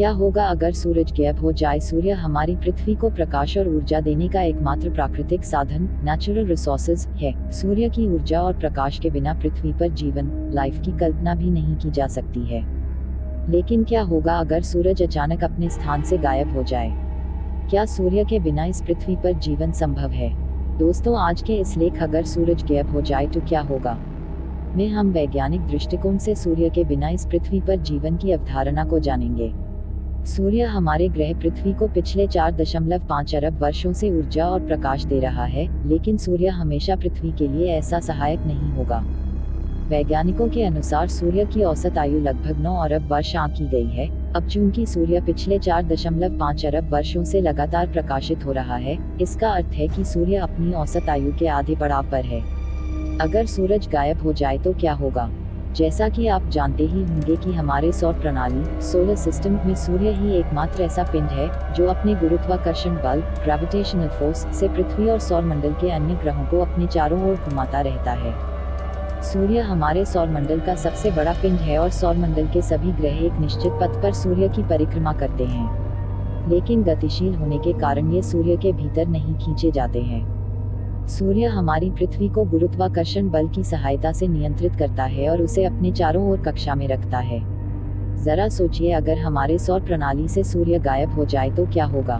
क्या होगा अगर सूरज गायब हो जाए? सूर्य हमारी पृथ्वी को प्रकाश और ऊर्जा देने का एकमात्र प्राकृतिक साधन, नेचुरल रिसोर्सेज है। सूर्य की ऊर्जा और प्रकाश के बिना पृथ्वी पर जीवन, लाइफ की कल्पना भी नहीं की जा सकती है। लेकिन क्या होगा अगर सूरज अचानक अपने स्थान से गायब हो जाए? क्या सूर्य के बिना इस पृथ्वी पर जीवन संभव है? दोस्तों, आज के इस लेख अगर सूरज गायब हो जाए तो क्या होगा में हम वैज्ञानिक दृष्टिकोण से सूर्य के बिना इस पृथ्वी पर जीवन की अवधारणा को जानेंगे। सूर्य हमारे ग्रह पृथ्वी को पिछले 4.5 अरब वर्षों से ऊर्जा और प्रकाश दे रहा है, लेकिन सूर्य हमेशा पृथ्वी के लिए ऐसा सहायक नहीं होगा। वैज्ञानिकों के अनुसार सूर्य की औसत आयु लगभग 9 अरब वर्ष आंकी गई है। अब चूंकि सूर्य पिछले 4.5 अरब वर्षों से लगातार प्रकाशित हो रहा है, इसका अर्थ है कि सूर्य अपनी औसत आयु के आधे पड़ाव पर है। अगर सूरज गायब हो जाए तो क्या होगा? जैसा कि आप जानते ही होंगे कि हमारे सौर प्रणाली, सोलर सिस्टम में सूर्य ही एकमात्र ऐसा पिंड है जो अपने गुरुत्वाकर्षण बल, ग्रेविटेशनल फोर्स से पृथ्वी और सौर मंडल के अन्य ग्रहों को अपने चारों ओर घुमाता रहता है। सूर्य हमारे सौर मंडल का सबसे बड़ा पिंड है और सौर मंडल के सभी ग्रह एक निश्चित पथ पर सूर्य की परिक्रमा करते हैं। लेकिन गतिशील होने के कारण ये सूर्य के भीतर नहीं खींचे जाते हैं। सूर्य हमारी पृथ्वी को गुरुत्वाकर्षण बल की सहायता से नियंत्रित करता है और उसे अपने चारों ओर कक्षा में रखता है। जरा सोचिए, अगर हमारे सौर प्रणाली से सूर्य गायब हो जाए तो क्या होगा?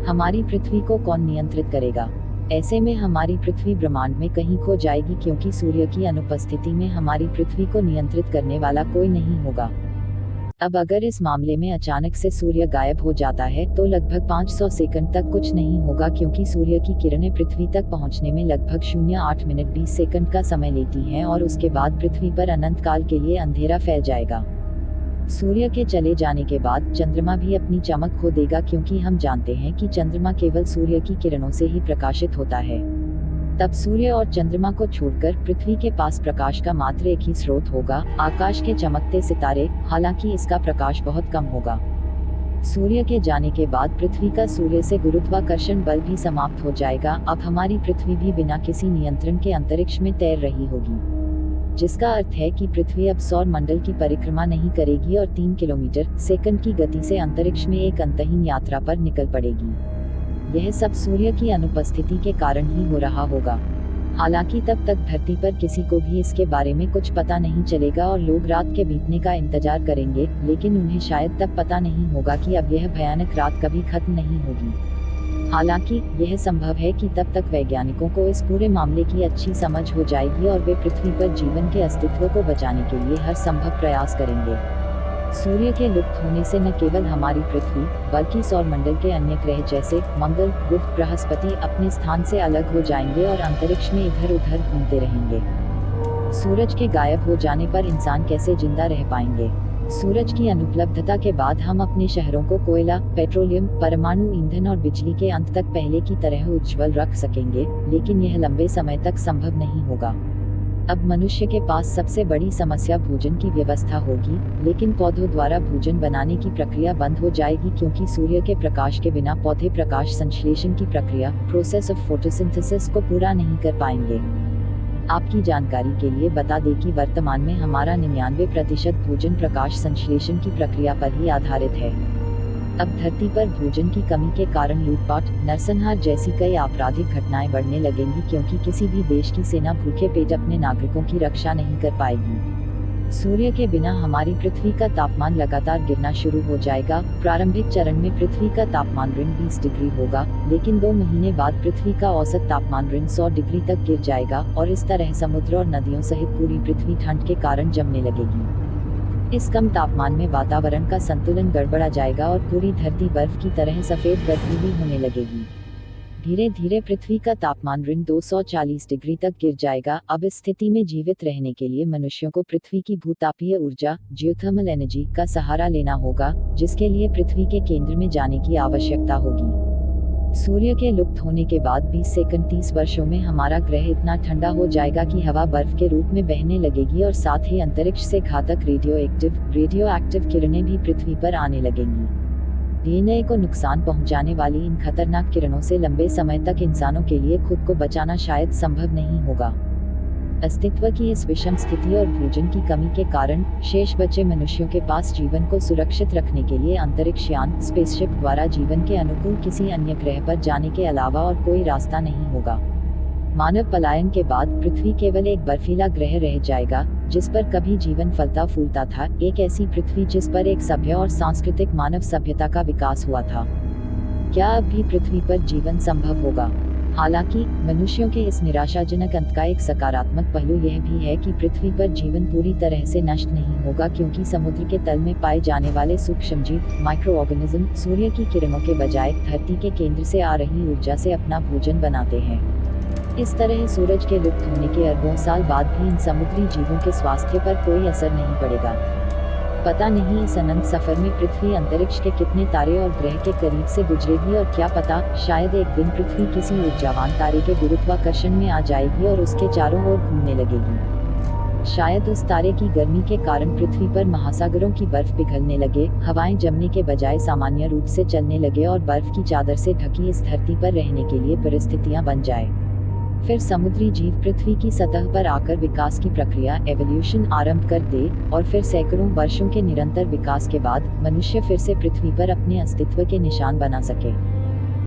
हमारी पृथ्वी को कौन नियंत्रित करेगा? ऐसे में हमारी पृथ्वी ब्रह्मांड में कहीं खो जाएगी, क्योंकि सूर्य की अनुपस्थिति में हमारी पृथ्वी को नियंत्रित करने वाला कोई नहीं होगा। अब अगर इस मामले में अचानक से सूर्य गायब हो जाता है तो लगभग 500 सेकंड तक कुछ नहीं होगा, क्योंकि सूर्य की किरणें पृथ्वी तक पहुंचने में लगभग 0.8 मिनट 20 सेकंड का समय लेती हैं और उसके बाद पृथ्वी पर अनंत काल के लिए अंधेरा फैल जाएगा। सूर्य के चले जाने के बाद चंद्रमा भी अपनी चमक खो देगा, क्योंकि हम जानते हैं कि चंद्रमा केवल सूर्य की किरणों से ही प्रकाशित होता है। तब सूर्य और चंद्रमा को छोड़कर पृथ्वी के पास प्रकाश का मात्र एक ही स्रोत होगा, आकाश के चमकते सितारे, हालांकि इसका प्रकाश बहुत कम होगा। सूर्य के जाने के बाद पृथ्वी का सूर्य से गुरुत्वाकर्षण बल भी समाप्त हो जाएगा। अब हमारी पृथ्वी भी बिना किसी नियंत्रण के अंतरिक्ष में तैर रही होगी, जिसका अर्थ है कि पृथ्वी अब सौर मंडल की परिक्रमा नहीं करेगी और 3 किलोमीटर सेकंड की गति से अंतरिक्ष में एक अंतहीन यात्रा पर निकल पड़ेगी। यह सब सूर्य की अनुपस्थिति के कारण ही हो रहा होगा। हालांकि तब तक धरती पर किसी को भी इसके बारे में कुछ पता नहीं चलेगा और लोग रात के बीतने का इंतजार करेंगे, लेकिन उन्हें शायद तब पता नहीं होगा कि अब यह भयानक रात कभी खत्म नहीं होगी। हालांकि यह संभव है कि तब तक वैज्ञानिकों को इस पूरे मामले की अच्छी समझ हो जाएगी और वे पृथ्वी पर जीवन के अस्तित्व को बचाने के लिए हर संभव प्रयास करेंगे। सूर्य के लुप्त होने से न केवल हमारी पृथ्वी, बल्कि सौर मंडल के अन्य ग्रह जैसे मंगल, बुध, बृहस्पति अपने स्थान से अलग हो जाएंगे और अंतरिक्ष में इधर उधर घूमते रहेंगे। सूरज के गायब हो जाने पर इंसान कैसे जिंदा रह पाएंगे? सूरज की अनुपलब्धता के बाद हम अपने शहरों को कोयला, पेट्रोलियम, परमाणु ईंधन और बिजली के अंत तक पहले की तरह उज्ज्वल रख सकेंगे, लेकिन यह लंबे समय तक संभव नहीं होगा। अब मनुष्य के पास सबसे बड़ी समस्या भोजन की व्यवस्था होगी, लेकिन पौधों द्वारा भोजन बनाने की प्रक्रिया बंद हो जाएगी, क्योंकि सूर्य के प्रकाश के बिना पौधे प्रकाश संश्लेषण की प्रक्रिया, प्रोसेस ऑफ फोटोसिंथेसिस को पूरा नहीं कर पाएंगे। आपकी जानकारी के लिए बता दें कि वर्तमान में हमारा 99% भोजन प्रकाश संश्लेषण की प्रक्रिया पर ही आधारित है। अब धरती पर भोजन की कमी के कारण लूटपाट, नरसंहार जैसी कई आपराधिक घटनाएं बढ़ने लगेंगी, क्योंकि किसी भी देश की सेना भूखे पेट अपने नागरिकों की रक्षा नहीं कर पाएगी। सूर्य के बिना हमारी पृथ्वी का तापमान लगातार गिरना शुरू हो जाएगा। प्रारंभिक चरण में पृथ्वी का तापमान ऋण 20 डिग्री होगा, लेकिन 2 महीने बाद पृथ्वी का औसत तापमान ऋण 100 डिग्री तक गिर जाएगा और इस तरह समुद्र और नदियों सहित पूरी पृथ्वी ठंड के कारण जमने लगेगी। इस कम तापमान में वातावरण का संतुलन गड़बड़ा जाएगा और पूरी धरती बर्फ की तरह सफेद बर्फीली होने लगेगी। धीरे धीरे पृथ्वी का तापमान ऋण 240 डिग्री तक गिर जाएगा। अब इस स्थिति में जीवित रहने के लिए मनुष्यों को पृथ्वी की भूतापीय ऊर्जा, जियोथर्मल एनर्जी का सहारा लेना होगा, जिसके लिए पृथ्वी के केंद्र में जाने की आवश्यकता होगी। सूर्य के लुप्त होने के बाद 20 सेकंड 30 वर्षों में हमारा ग्रह इतना ठंडा हो जाएगा कि हवा बर्फ के रूप में बहने लगेगी और साथ ही अंतरिक्ष से घातक रेडियो एक्टिव किरणें भी पृथ्वी पर आने लगेंगी। डीएनए को नुकसान पहुंचाने वाली इन खतरनाक किरणों से लंबे समय तक इंसानों के लिए खुद को बचाना शायद संभव नहीं होगा। अस्तित्व की इस विषम स्थिति और भोजन की कमी के कारण शेष बचे मनुष्यों के पास जीवन को सुरक्षित रखने के लिए अंतरिक्ष यान स्पेसशिप द्वारा जीवन के अनुकूल किसी अन्य ग्रह पर जाने के अलावा और कोई रास्ता नहीं होगा। मानव पलायन के बाद पृथ्वी केवल एक बर्फीला ग्रह रह जाएगा जिस पर कभी जीवन फलता फूलता था, एक ऐसी पृथ्वी जिस पर एक सभ्य और सांस्कृतिक मानव सभ्यता का विकास हुआ था। क्या अब भी पृथ्वी पर जीवन संभव होगा? हालांकि मनुष्यों के इस निराशाजनक अंत का एक सकारात्मक पहलू यह भी है कि पृथ्वी पर जीवन पूरी तरह से नष्ट नहीं होगा, क्योंकि समुद्र के तल में पाए जाने वाले सूक्ष्मजीव माइक्रो ऑर्गेनिज्म सूर्य की किरणों के बजाय धरती के केंद्र से आ रही ऊर्जा से अपना भोजन बनाते हैं। इस तरह सूरज के लुप्त होने के अरबों साल बाद भी इन समुद्री जीवों के स्वास्थ्य पर कोई असर नहीं पड़ेगा। पता नहीं इस अनंत सफर में पृथ्वी अंतरिक्ष के कितने तारे और ग्रह के करीब से गुजरेगी, और क्या पता, शायद एक दिन पृथ्वी किसी ऊर्जावान तारे के गुरुत्वाकर्षण में आ जाएगी और उसके चारों ओर घूमने लगेगी। शायद उस तारे की गर्मी के कारण पृथ्वी पर महासागरों की बर्फ पिघलने लगे, हवाएं जमने के बजाय सामान्य रूप से चलने लगे और बर्फ की चादर से ढकी इस धरती पर रहने के लिए परिस्थितियां बन जाए। फिर समुद्री जीव पृथ्वी की सतह पर आकर विकास की प्रक्रिया एवोल्यूशन आरंभ कर दे, और फिर सैकड़ों वर्षों के निरंतर विकास के बाद मनुष्य फिर से पृथ्वी पर अपने अस्तित्व के निशान बना सके।